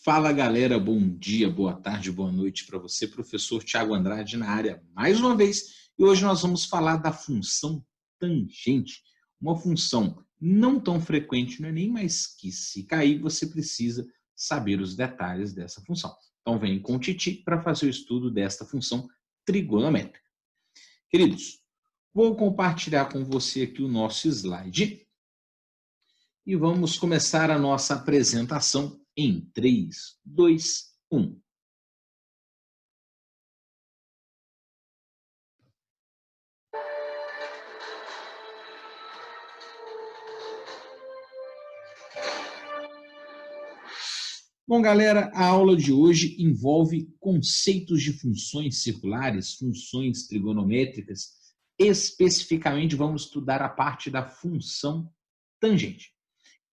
Fala galera, bom dia, boa tarde, boa noite para você, professor Thiago Andrade na área mais uma vez. E hoje nós vamos falar da função tangente, uma função não tão frequente no Enem, mas que se cair você precisa saber os detalhes dessa função. Então vem com o Titi para fazer o estudo desta função trigonométrica. Queridos, vou compartilhar com você aqui o nosso slide e vamos começar a nossa apresentação em 3, 2, 1. Bom, galera, a aula de hoje envolve conceitos de funções circulares, funções trigonométricas. Especificamente, vamos estudar a parte da função tangente.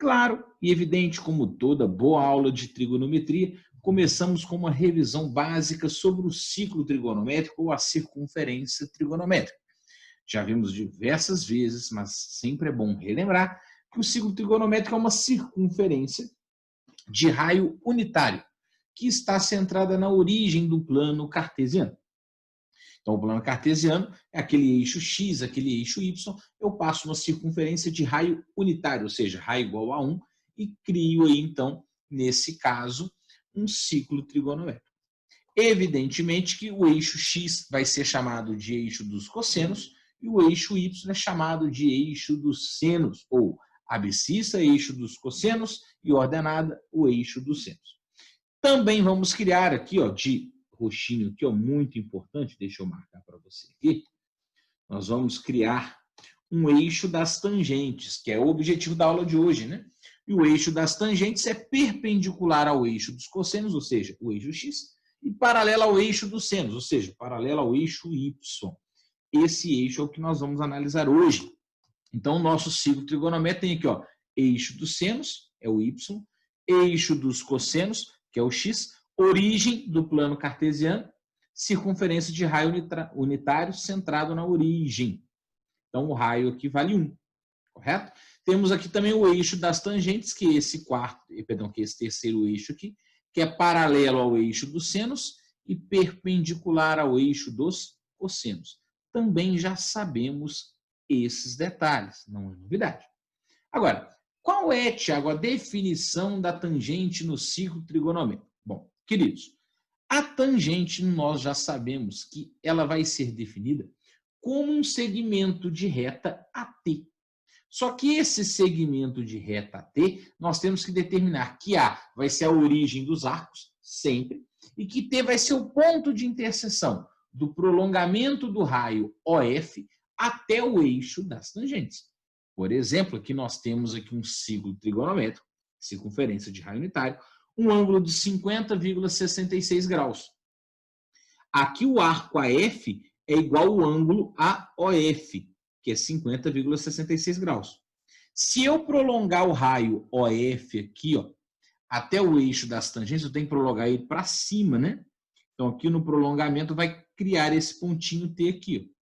Claro e evidente, como toda boa aula de trigonometria, começamos com uma revisão básica sobre o ciclo trigonométrico ou a circunferência trigonométrica. Já vimos diversas vezes, mas sempre é bom relembrar que o ciclo trigonométrico é uma circunferência de raio unitário, que está centrada na origem do plano cartesiano. Então, o plano cartesiano é aquele eixo x, aquele eixo y, eu passo uma circunferência de raio unitário, ou seja, raio igual a 1, e crio aí, então, nesse caso, um ciclo trigonométrico. Evidentemente que o eixo x vai ser chamado de eixo dos cossenos e o eixo y é chamado de eixo dos senos, ou abscissa, eixo dos cossenos, e ordenada, o eixo dos senos. Também vamos criar aqui, ó, de roxinho aqui, ó, muito importante, deixa eu marcar para você aqui, nós vamos criar um eixo das tangentes, que é o objetivo da aula de hoje, né? E o eixo das tangentes é perpendicular ao eixo dos cossenos, ou seja, o eixo x, e paralelo ao eixo dos senos, ou seja, paralelo ao eixo y. Esse eixo é o que nós vamos analisar hoje. Então, o nosso ciclo trigonométrico tem aqui, ó, eixo dos senos, é o y, eixo dos cossenos, que é o x, origem do plano cartesiano, circunferência de raio unitário centrado na origem. Então, o raio aqui vale 1, correto? Temos aqui também o eixo das tangentes, que é esse terceiro eixo aqui, que é paralelo ao eixo dos senos e perpendicular ao eixo dos cossenos. Também já sabemos esses detalhes, não é novidade. Agora, qual é, Tiago, a definição da tangente no ciclo trigonométrico? Bom, queridos, a tangente nós já sabemos que ela vai ser definida como um segmento de reta AT. Só que esse segmento de reta AT, nós temos que determinar que A vai ser a origem dos arcos, sempre, e que T vai ser o ponto de interseção do prolongamento do raio OF até o eixo das tangentes. Por exemplo, aqui nós temos aqui um ciclo trigonométrico, circunferência de raio unitário, um ângulo de 50,66 graus. Aqui o arco AF é igual ao ângulo AOF, que é 50,66 graus. Se eu prolongar o raio OF aqui, ó, até o eixo das tangentes, eu tenho que prolongar ele para cima, né? Então, aqui no prolongamento vai criar esse pontinho T aqui, ó.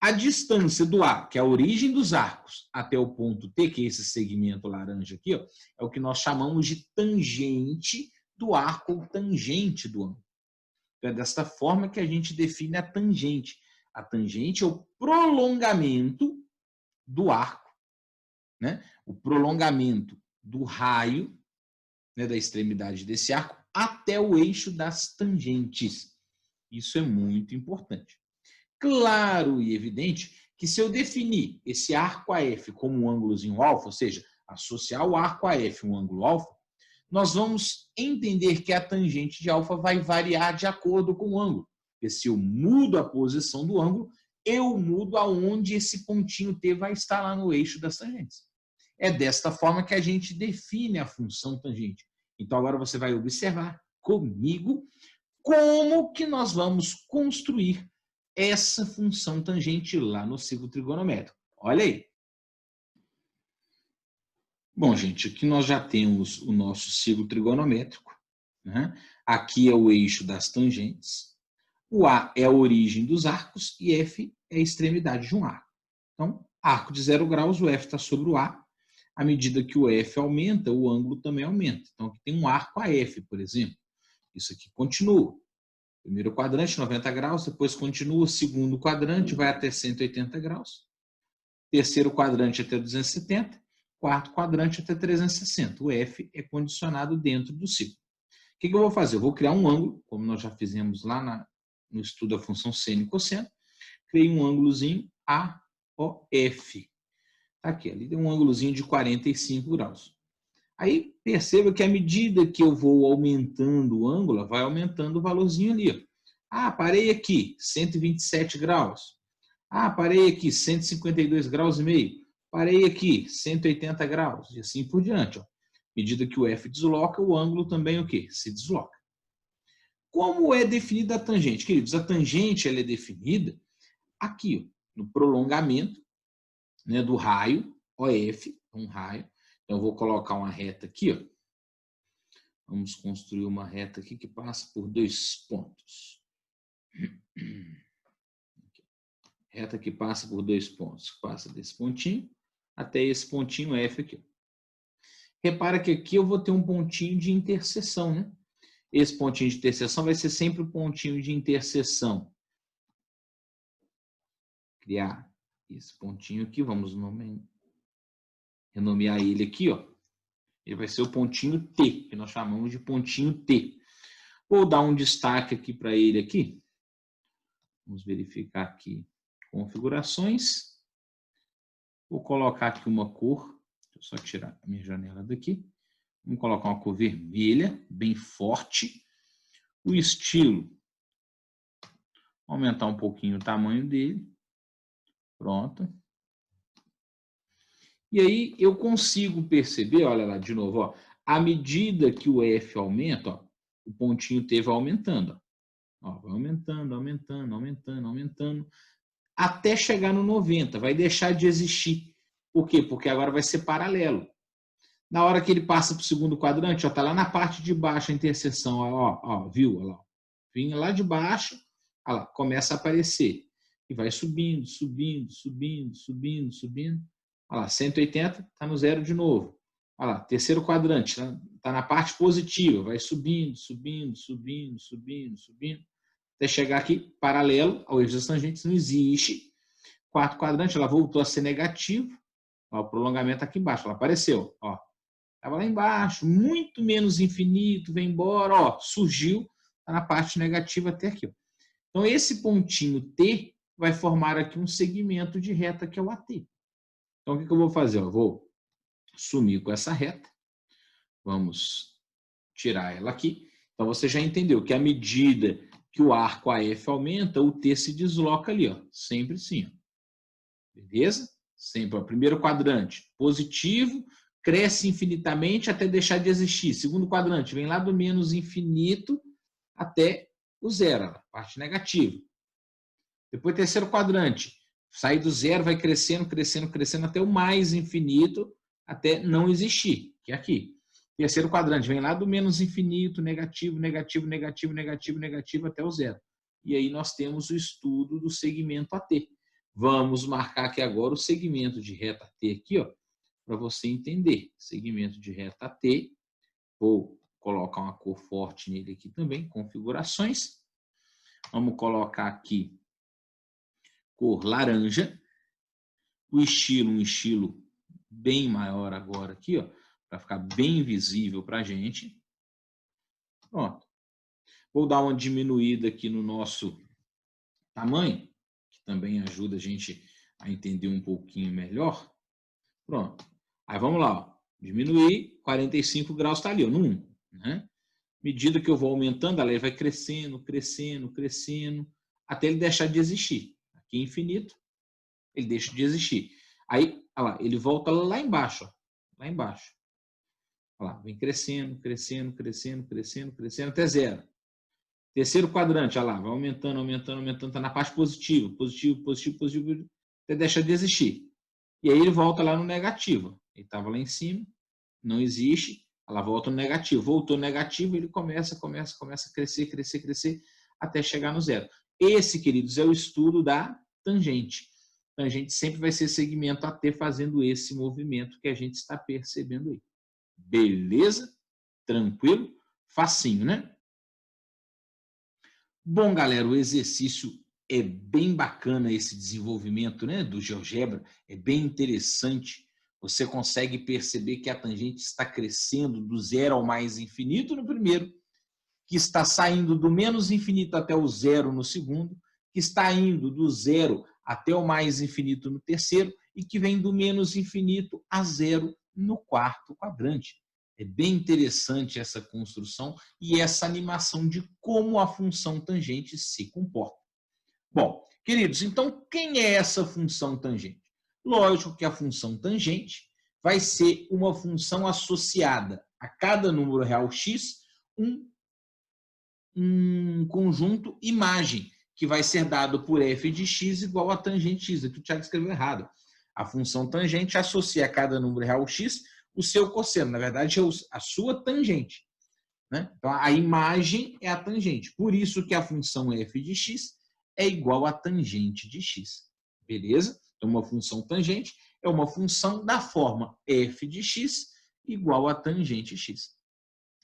A distância do A, que é a origem dos arcos, até o ponto T, que é esse segmento laranja aqui, ó, é o que nós chamamos de tangente do arco ou tangente do ângulo. Então, é desta forma que a gente define a tangente. A tangente é o prolongamento do arco, né? O prolongamento do raio, né, da extremidade desse arco até o eixo das tangentes. Isso é muito importante. Claro e evidente que se eu definir esse arco AF como um ângulozinho alfa, ou seja, associar o arco AF um ângulo alfa, nós vamos entender que a tangente de alfa vai variar de acordo com o ângulo. Porque se eu mudo a posição do ângulo, eu mudo aonde esse pontinho T vai estar lá no eixo das tangentes. É desta forma que a gente define a função tangente. Então, agora você vai observar comigo como que nós vamos construir essa função tangente lá no ciclo trigonométrico. Olha aí. Bom, gente, aqui nós já temos o nosso ciclo trigonométrico, né? Aqui é o eixo das tangentes. O A é a origem dos arcos e F é a extremidade de um arco. Então, arco de 0 graus, o F está sobre o A. À medida que o F aumenta, o ângulo também aumenta. Então, aqui tem um arco AF, por exemplo. Isso aqui continua. Primeiro quadrante, 90 graus, depois continua. Segundo quadrante, vai até 180 graus. Terceiro quadrante até 270. Quarto quadrante até 360. O F é condicionado dentro do ciclo. O que eu vou fazer? Eu vou criar um ângulo, como nós já fizemos lá no estudo da função seno e cosseno. Criei um ângulozinho AOF. Está aqui, ali tem um ângulozinho de 45 graus. Aí perceba que à medida que eu vou aumentando o ângulo, vai aumentando o valorzinho ali. Ó. Ah, parei aqui, 127 graus. Ah, parei aqui, 152 graus e meio. Parei aqui, 180 graus. E assim por diante. Ó. À medida que o F desloca, o ângulo também o quê? Se desloca. Como é definida a tangente? Queridos, a tangente ela é definida aqui, ó, no prolongamento, né, do raio, OF, um raio. Então, eu vou colocar uma reta aqui, ó. Vamos construir uma reta aqui que passa por 2 pontos. Reta que passa por 2 pontos. Passa desse pontinho até esse pontinho F aqui. Repara que aqui eu vou ter um pontinho de interseção, né? Esse pontinho de interseção vai ser sempre o pontinho de interseção. Criar esse pontinho aqui, vamos renomear ele aqui, ó. Ele vai ser o pontinho T, que nós chamamos de pontinho T. Vou dar um destaque aqui para ele aqui. Vamos verificar aqui configurações. Vou colocar aqui uma cor. Deixa eu só tirar a minha janela daqui. Vamos colocar uma cor vermelha, bem forte. O estilo. Aumentar um pouquinho o tamanho dele. Pronto. E aí eu consigo perceber, olha lá de novo, ó, à medida que o F aumenta, ó, o pontinho T vai aumentando. Ó, vai aumentando, aumentando, aumentando, aumentando, até chegar no 90, vai deixar de existir. Por quê? Porque agora vai ser paralelo. Na hora que ele passa para o segundo quadrante, está lá na parte de baixo a interseção, ó, viu? Olha lá. Vinha lá de baixo, olha lá, começa a aparecer. E vai subindo, subindo, subindo, subindo, subindo. Olha lá, 180 está no zero de novo. Olha lá, terceiro quadrante, está na parte positiva, vai subindo, subindo, subindo, subindo, subindo, até chegar aqui, paralelo ao eixo das tangentes, não existe. Quarto quadrante, ela voltou a ser negativo. Ó, o prolongamento aqui embaixo, ela apareceu. Estava lá embaixo, muito menos infinito, vem embora, ó, surgiu, está na parte negativa até aqui. Ó. Então, esse pontinho T vai formar aqui um segmento de reta que é o AT. Então, o que eu vou fazer? Eu vou sumir com essa reta. Vamos tirar ela aqui. Então, você já entendeu que à medida que o arco AF aumenta, o T se desloca ali, ó, sempre assim. Ó. Beleza? Sempre. Ó, primeiro quadrante, positivo, cresce infinitamente até deixar de existir. Segundo quadrante, vem lá do menos infinito até o zero, a parte negativa. Depois, terceiro quadrante, sai do zero, vai crescendo, crescendo, crescendo até o mais infinito, até não existir, que é aqui. Terceiro quadrante, vem lá do menos infinito, negativo, negativo, negativo, negativo, negativo, até o zero. E aí nós temos o estudo do segmento AT. Vamos marcar aqui agora o segmento de reta T aqui, ó, para você entender. Segmento de reta T. Vou colocar uma cor forte nele aqui também, configurações. Vamos colocar aqui cor laranja. O estilo, um estilo bem maior agora aqui, ó, para ficar bem visível para a gente. Pronto. Vou dar uma diminuída aqui no nosso tamanho, que também ajuda a gente a entender um pouquinho melhor. Pronto. Aí vamos lá, ó. Diminuir, 45 graus está ali, ó, no 1. Né? Medida que eu vou aumentando, ela vai crescendo, crescendo, crescendo, até ele deixar de existir. Aqui infinito, ele deixa de existir. Aí, olha lá, ele volta lá embaixo, ó, lá embaixo. Olha lá, vem crescendo, crescendo, crescendo, crescendo, crescendo, até zero. Terceiro quadrante, olha lá, vai aumentando, aumentando, aumentando, está na parte positiva, positivo, positivo, positivo, até deixar de existir. E aí ele volta lá no negativo. Ele estava lá em cima, não existe, ela volta no negativo. Voltou no negativo, ele começa a crescer, crescer, crescer, até chegar no zero. Esse, queridos, é o estudo da tangente. tangente sempre vai ser segmento AT fazendo esse movimento que a gente está percebendo aí. Beleza? Tranquilo? Facinho, né? Bom, galera, o exercício é bem bacana, esse desenvolvimento, né, do GeoGebra, é bem interessante. Você consegue perceber que a tangente está crescendo do zero ao mais infinito no primeiro, que está saindo do menos infinito até o zero no segundo, que está indo do zero até o mais infinito no terceiro e que vem do menos infinito a zero no quarto quadrante. É bem interessante essa construção e essa animação de como a função tangente se comporta. Bom, queridos, então quem é essa função tangente? Lógico que a função tangente vai ser uma função associada a cada número real x, um conjunto imagem, que vai ser dado por f de x igual a tangente x. Aqui o Thiago escreveu errado. A função tangente associa a cada número real x o seu cosseno. Na verdade, é a sua tangente, né? Então, a imagem é a tangente. Por isso que a função f de x é igual a tangente de x. Beleza? Então, uma função tangente é uma função da forma f de x igual a tangente x.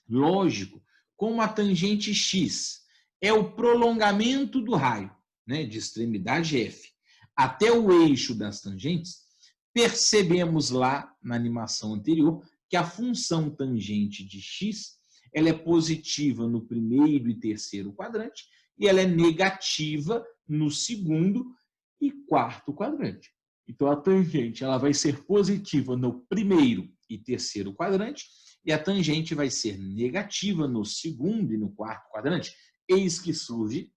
Lógico, como a tangente x é o prolongamento do raio, né, de extremidade f até o eixo das tangentes, percebemos lá na animação anterior que a função tangente de x ela é positiva no primeiro e terceiro quadrante e ela é negativa no segundo e quarto quadrante. Então, a tangente ela vai ser positiva no primeiro e terceiro quadrante e a tangente vai ser negativa no segundo e no quarto quadrante. Eis que surge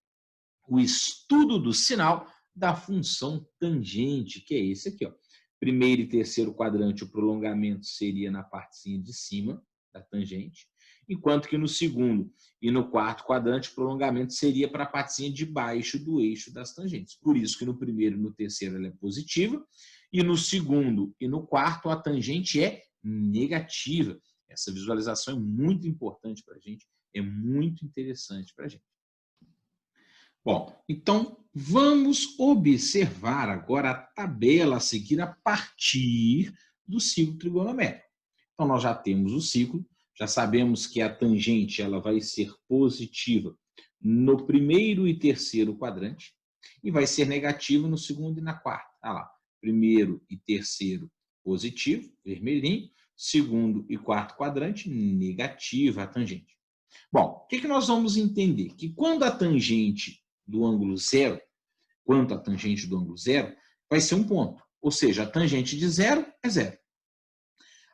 o estudo do sinal da função tangente, que é esse aqui, ó. Primeiro e terceiro quadrante, o prolongamento seria na partezinha de cima da tangente, enquanto que no segundo e no quarto quadrante, o prolongamento seria para a partezinha de baixo do eixo das tangentes. Por isso que no primeiro e no terceiro ela é positiva, e no segundo e no quarto a tangente é negativa. Essa visualização é muito importante para a gente, é muito interessante para a gente. Bom, então vamos observar agora a tabela a seguir a partir do ciclo trigonométrico. Então nós já temos o ciclo, já sabemos que a tangente ela vai ser positiva no primeiro e terceiro quadrante e vai ser negativa no segundo e na quarta. Olha lá, primeiro e terceiro positivo, vermelhinho, segundo e quarto quadrante, negativa a tangente. Bom, o que nós vamos entender? Que quando a tangente do ângulo zero, quanto a tangente do ângulo zero, vai ser um ponto. Ou seja, a tangente de zero é zero.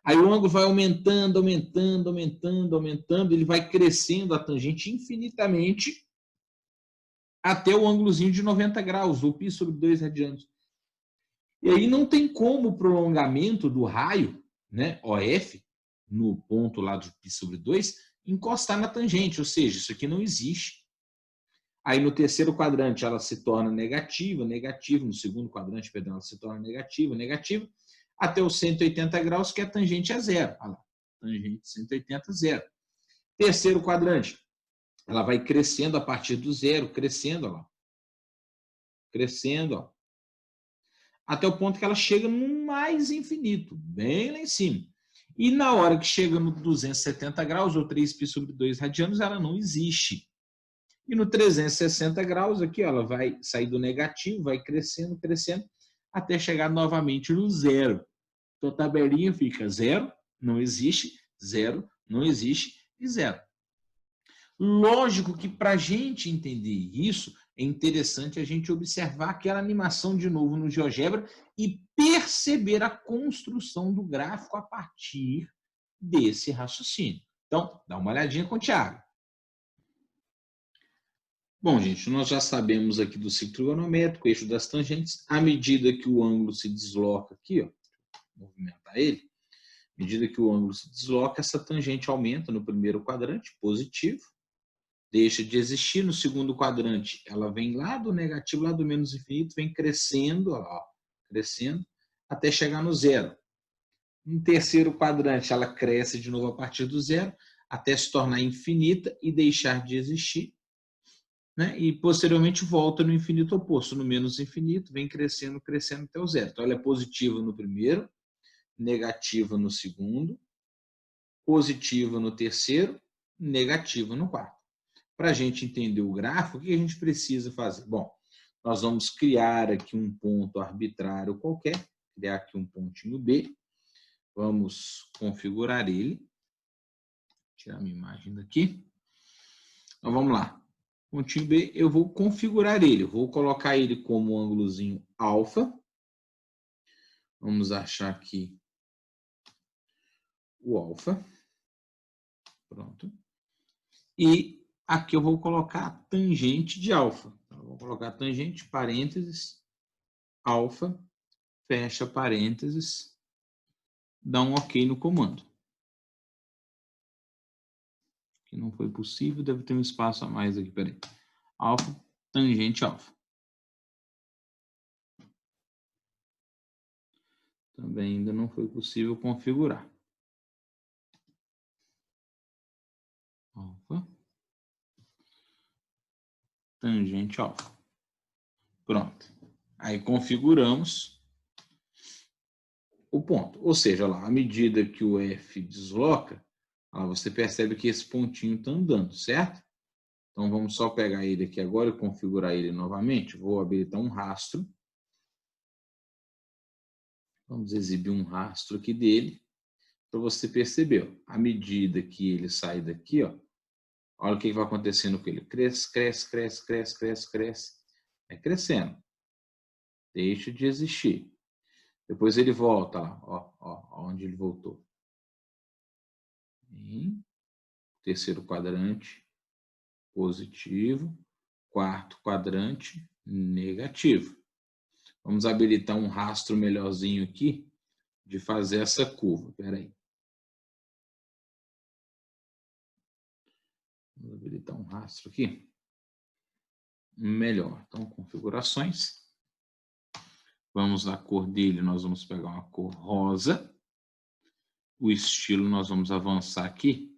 Aí o ângulo vai aumentando, aumentando, aumentando, aumentando, ele vai crescendo a tangente infinitamente até o ângulozinho de 90 graus, ou π sobre 2 radianos. E aí não tem como o prolongamento do raio, né, OF, no ponto lá de π sobre 2, encostar na tangente, ou seja, isso aqui não existe. Aí no terceiro quadrante ela se torna negativa, negativa, no segundo quadrante, perdão, ela se torna negativa, negativa, até os 180 graus, que a tangente é zero. Olha lá, tangente 180, zero. Terceiro quadrante, ela vai crescendo a partir do zero, crescendo, olha lá. Crescendo, ó, até o ponto que ela chega no mais infinito, bem lá em cima. E na hora que chega no 270 graus, ou 3π sobre 2 radianos, ela não existe. E no 360 graus, aqui, ó, ela vai sair do negativo, vai crescendo, crescendo, até chegar novamente no zero. Então a tabelinha fica zero, não existe, zero, não existe e zero. Lógico que para a gente entender isso, é interessante a gente observar aquela animação de novo no GeoGebra e perceber a construção do gráfico a partir desse raciocínio. Então, dá uma olhadinha com o Thiago. Bom, gente, nós já sabemos aqui do ciclo trigonométrico, eixo das tangentes, à medida que o ângulo se desloca aqui, ó, vou movimentar ele, à medida que o ângulo se desloca, essa tangente aumenta no primeiro quadrante, positivo, deixa de existir no segundo quadrante, ela vem lá do negativo, lá do menos infinito, vem crescendo, ó, crescendo, até chegar no zero. No terceiro quadrante, ela cresce de novo a partir do zero, até se tornar infinita e deixar de existir. né? E posteriormente volta no infinito oposto, no menos infinito, vem crescendo, crescendo até o zero. Então ela é positiva no primeiro, negativa no segundo, positiva no terceiro, negativa no quarto. Para a gente entender o gráfico, o que a gente precisa fazer? Bom, nós vamos criar aqui um ponto arbitrário qualquer, criar aqui um pontinho B, vamos configurar ele, tirar minha imagem daqui. Então vamos lá, pontinho B, eu vou configurar ele, eu vou colocar ele como um ângulozinho alfa, vamos achar aqui o alfa, pronto, e aqui eu vou colocar a tangente de alfa. Então, eu vou colocar tangente, parênteses, alfa, fecha parênteses, dá um OK no comando. Que não foi possível, deve ter um espaço a mais aqui, peraí. Alfa, tangente alfa. Também ainda não foi possível configurar. Alfa, tangente alfa. Pronto. Aí configuramos o ponto. Ou seja, lá, à medida que o F desloca, lá, você percebe que esse pontinho está andando, certo? Então vamos só pegar ele aqui agora e configurar ele novamente. Vou habilitar um rastro. Vamos exibir um rastro aqui dele, para você perceber. Ó, à medida que ele sai daqui, ó, olha o que vai acontecendo com ele. Cresce, cresce, cresce, cresce, cresce, cresce. É crescendo. Deixa de existir. Depois ele volta lá, ó, onde ele voltou. Em terceiro quadrante, positivo. Quarto quadrante, negativo. Vamos habilitar um rastro melhorzinho aqui de fazer essa curva. Espera aí. Vamos habilitar um rastro aqui. Melhor. Então, configurações. Vamos na cor dele, nós vamos pegar uma cor rosa. O estilo nós vamos avançar aqui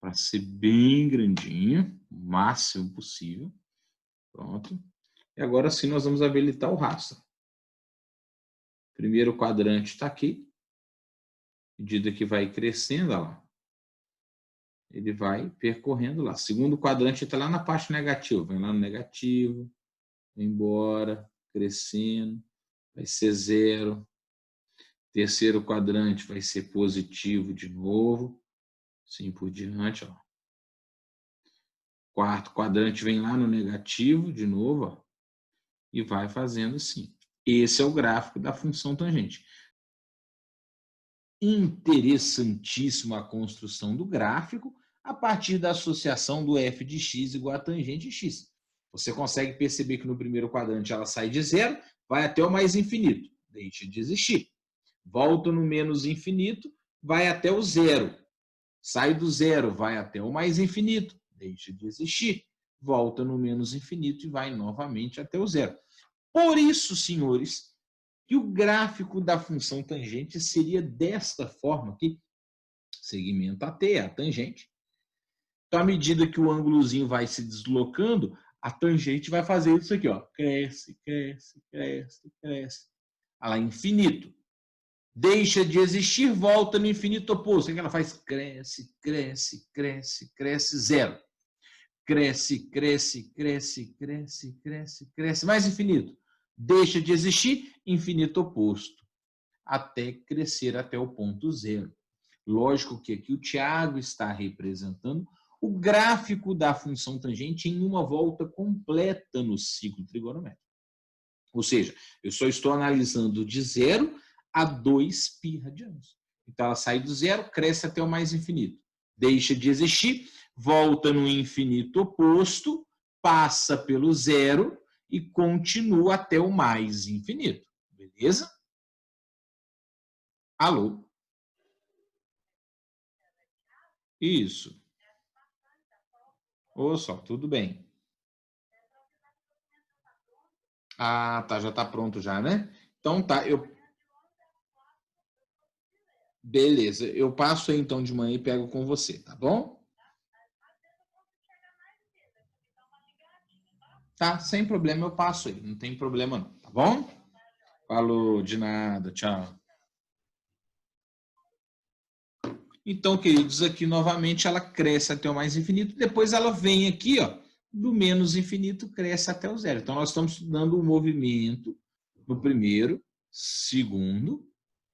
para ser bem grandinho, o máximo possível. Pronto. E agora sim nós vamos habilitar o rastro. Primeiro quadrante está aqui. À medida que vai crescendo, olha lá, ele vai percorrendo lá. Segundo quadrante está lá na parte negativa. Vem lá no negativo, vai embora, crescendo, vai ser zero. Terceiro quadrante vai ser positivo de novo. Assim por diante, ó. Quarto quadrante vem lá no negativo de novo, ó, e vai fazendo assim. Esse é o gráfico da função tangente. Interessantíssima a construção do gráfico a partir da associação do f de x igual a tangente x. Você consegue perceber que no primeiro quadrante ela sai de zero, vai até o mais infinito, deixa de existir. Volta no menos infinito, vai até o zero. Sai do zero, vai até o mais infinito, deixa de existir. Volta no menos infinito e vai novamente até o zero. Por isso, senhores, que o gráfico da função tangente seria desta forma aqui. Segmento AT, a tangente. Então, à medida que o ângulozinho vai se deslocando, a tangente vai fazer isso aqui, ó. Cresce, cresce, cresce, cresce. Olha lá, infinito. Deixa de existir, volta no infinito oposto. O que ela faz? Cresce, cresce, cresce, cresce, zero. Cresce, cresce, cresce, cresce, cresce, cresce, mais infinito. Deixa de existir, infinito oposto, até crescer até o ponto zero. Lógico que aqui o Thiago está representando o gráfico da função tangente em uma volta completa no ciclo trigonométrico. Ou seja, eu só estou analisando de 0 a 2π radianos. Então, ela sai do zero, cresce até o mais infinito. Deixa de existir, volta no infinito oposto, passa pelo zero e continua até o mais infinito. Beleza? Alô? Isso. Ô, só, tudo bem. Ah, tá, já está pronto já, né? Então tá, beleza, eu passo aí então de manhã e pego com você, tá bom? Tá? Sem problema eu passo aí, não tem problema não, tá bom? Falou, de nada, tchau. Então, queridos, aqui novamente ela cresce até o mais infinito, depois ela vem aqui, ó, do menos infinito cresce até o zero. Então, nós estamos estudando o movimento no primeiro, segundo,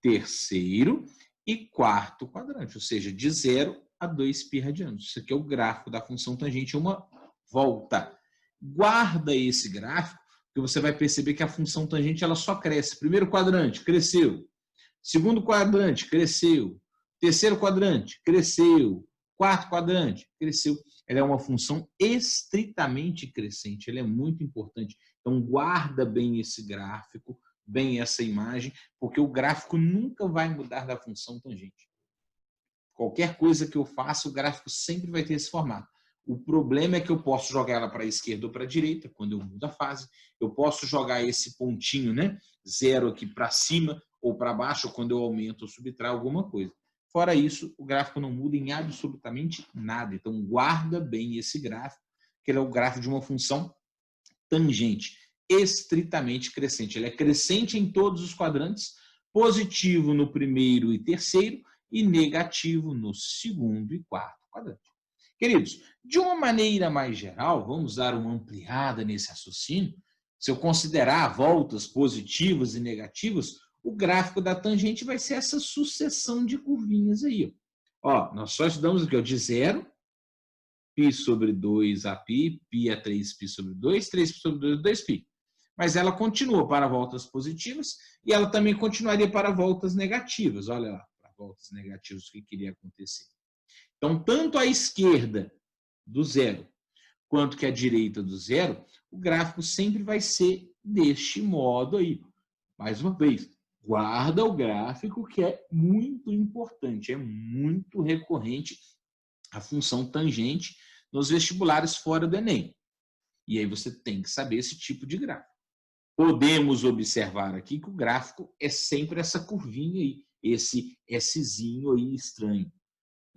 terceiro e quarto quadrante, ou seja, de 0 a 2π radianos. Isso aqui é o gráfico da função tangente, uma volta. Guarda esse gráfico, que você vai perceber que a função tangente ela só cresce. Primeiro quadrante, cresceu. Segundo quadrante, cresceu. Terceiro quadrante, cresceu. Quarto quadrante, cresceu. Ela é uma função estritamente crescente, ela é muito importante. Então, guarda bem esse gráfico, bem essa imagem, porque o gráfico nunca vai mudar da função tangente. Qualquer coisa que eu faça, o gráfico sempre vai ter esse formato. O problema é que eu posso jogar ela para a esquerda ou para a direita, quando eu mudo a fase. Eu posso jogar esse pontinho, né, 0 aqui para cima ou para baixo, quando eu aumento ou subtraio alguma coisa. Fora isso, o gráfico não muda em absolutamente nada. Então, guarda bem esse gráfico, que ele é o gráfico de uma função tangente, estritamente crescente. Ele é crescente em todos os quadrantes, positivo no primeiro e terceiro e negativo no segundo e quarto quadrante. Queridos, de uma maneira mais geral, vamos dar uma ampliada nesse raciocínio. Se eu considerar voltas positivas e negativas, o gráfico da tangente vai ser essa sucessão de curvinhas aí. Ó, nós só estudamos aqui, ó, de 0, π sobre 2 a π, π a 3π sobre 2, 3π sobre 2, 2π. Mas ela continua para voltas positivas e ela também continuaria para voltas negativas. Olha lá, para voltas negativas, o que queria acontecer. Então, tanto à esquerda do 0 quanto que à direita do 0, o gráfico sempre vai ser deste modo aí. Mais uma vez, guarda o gráfico, que é muito importante, é muito recorrente a função tangente nos vestibulares fora do Enem. E aí você tem que saber esse tipo de gráfico. Podemos observar aqui que o gráfico é sempre essa curvinha aí, esse Szinho aí estranho.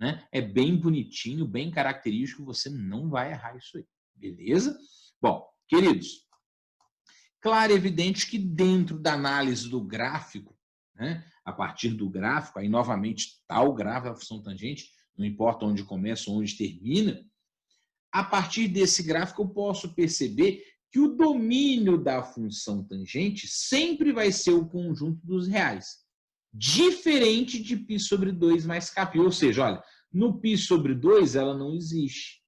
Né? É bem bonitinho, bem característico, você não vai errar isso aí, beleza? Bom, queridos, claro e evidente que dentro da análise do gráfico, né, a partir do gráfico, aí novamente está o gráfico da função tangente, não importa onde começa ou onde termina, a partir desse gráfico eu posso perceber que o domínio da função tangente sempre vai ser o conjunto dos reais, diferente de π sobre 2 mais kπ, ou seja, olha, no π sobre 2 ela não existe.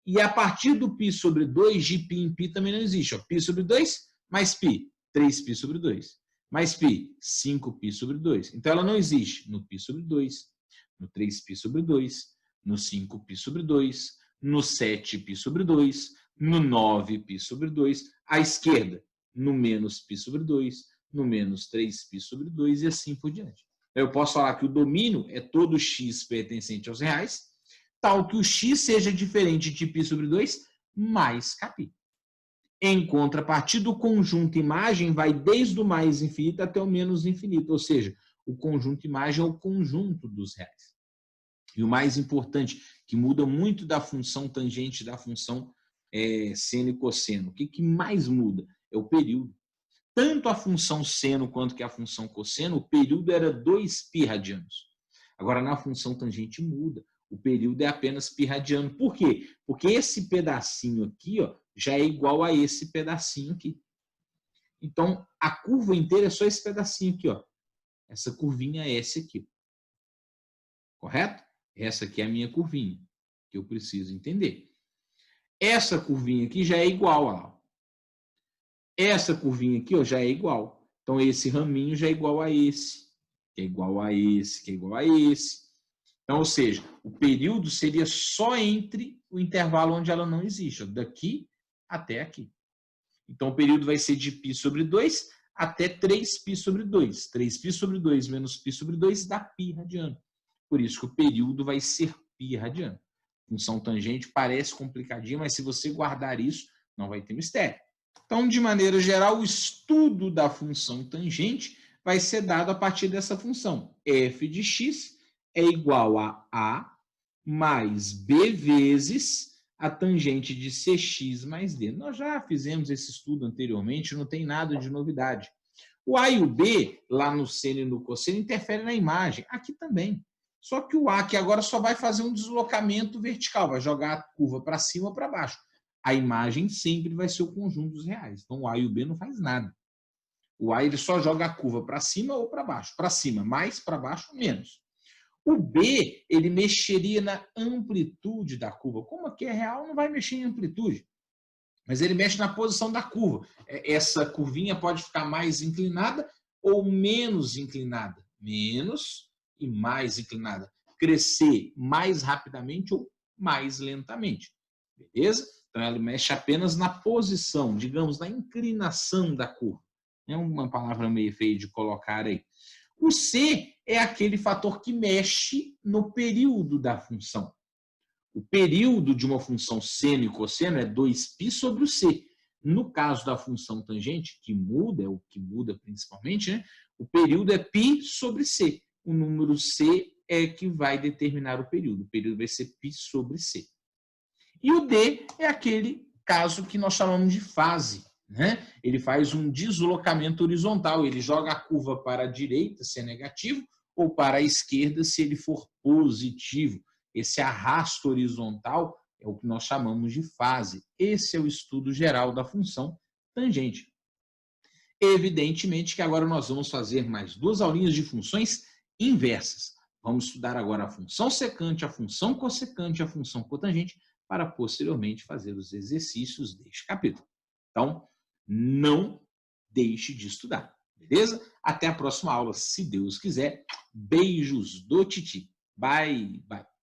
E a partir do π sobre 2, de π em π também não existe. Ó, π sobre 2 mais π, 3π sobre 2. Mais π, 5π sobre 2. Então ela não existe no π sobre 2, no 3π sobre 2, no 5π sobre 2, no 7π sobre 2, no 9π sobre 2, à esquerda, no menos π sobre 2, no menos 3π sobre 2 e assim por diante. Eu posso falar que o domínio é todo x pertencente aos reais, tal que o x seja diferente de π sobre 2 mais kπ. Em contrapartida, o conjunto imagem vai desde o mais infinito até o menos infinito, ou seja, o conjunto imagem é o conjunto dos reais. E o mais importante, que muda muito da função tangente da função seno e cosseno, o que mais muda? É o período. Tanto a função seno quanto que a função cosseno, o período era 2π radianos. Agora, na função tangente muda. O período é apenas π radiano. Por quê? Porque esse pedacinho aqui, ó, já é igual a esse pedacinho aqui. Então, a curva inteira é só esse pedacinho aqui, ó. Essa curvinha é essa aqui. Correto? Essa aqui é a minha curvinha, que eu preciso entender. Essa curvinha aqui já é igual, ó. Essa curvinha aqui, ó, já é igual. Então, esse raminho já é igual a esse, que é igual a esse, que é igual a esse. Então, ou seja, o período seria só entre o intervalo onde ela não existe, ó, daqui até aqui. Então, o período vai ser de π sobre 2 até 3π sobre 2. 3π sobre 2 menos π sobre 2 dá π radiano. Por isso que o período vai ser π radiano. Função tangente parece complicadinha, mas se você guardar isso, não vai ter mistério. Então, de maneira geral, o estudo da função tangente vai ser dado a partir dessa função. F de x é igual a mais b vezes a tangente de CX mais D. Nós já fizemos esse estudo anteriormente, não tem nada de novidade. O A e o B, lá no seno e no cosseno, interferem na imagem. Aqui também. Só que o A, que agora só vai fazer um deslocamento vertical, vai jogar a curva para cima ou para baixo. A imagem sempre vai ser o conjunto dos reais. Então, o A e o B não faz nada. O A ele só joga a curva para cima ou para baixo. Para cima, mais, para baixo, menos. O B, ele mexeria na amplitude da curva. Como aqui é real, não vai mexer em amplitude. Mas ele mexe na posição da curva. Essa curvinha pode ficar mais inclinada ou menos inclinada. Menos e mais inclinada. Crescer mais rapidamente ou mais lentamente. Beleza? Então, ela mexe apenas na posição, digamos, na inclinação da curva. É uma palavra meio feia de colocar aí. O C é aquele fator que mexe no período da função. O período de uma função seno e cosseno é 2π sobre o C. No caso da função tangente, que muda, é o que muda principalmente, né? O período é π sobre C. O número C é que vai determinar o período. O período vai ser π sobre C. E o D é aquele caso que nós chamamos de fase. Né? Ele faz um deslocamento horizontal. Ele joga a curva para a direita, se é negativo, ou para a esquerda, se ele for positivo. Esse arrasto horizontal é o que nós chamamos de fase. Esse é o estudo geral da função tangente. Evidentemente que agora nós vamos fazer mais 2 aulinhas de funções inversas. Vamos estudar agora a função secante, a função cossecante e a função cotangente para posteriormente fazer os exercícios deste capítulo. Então, não deixe de estudar, beleza? Até a próxima aula, se Deus quiser. Beijos do Titi. Bye, bye.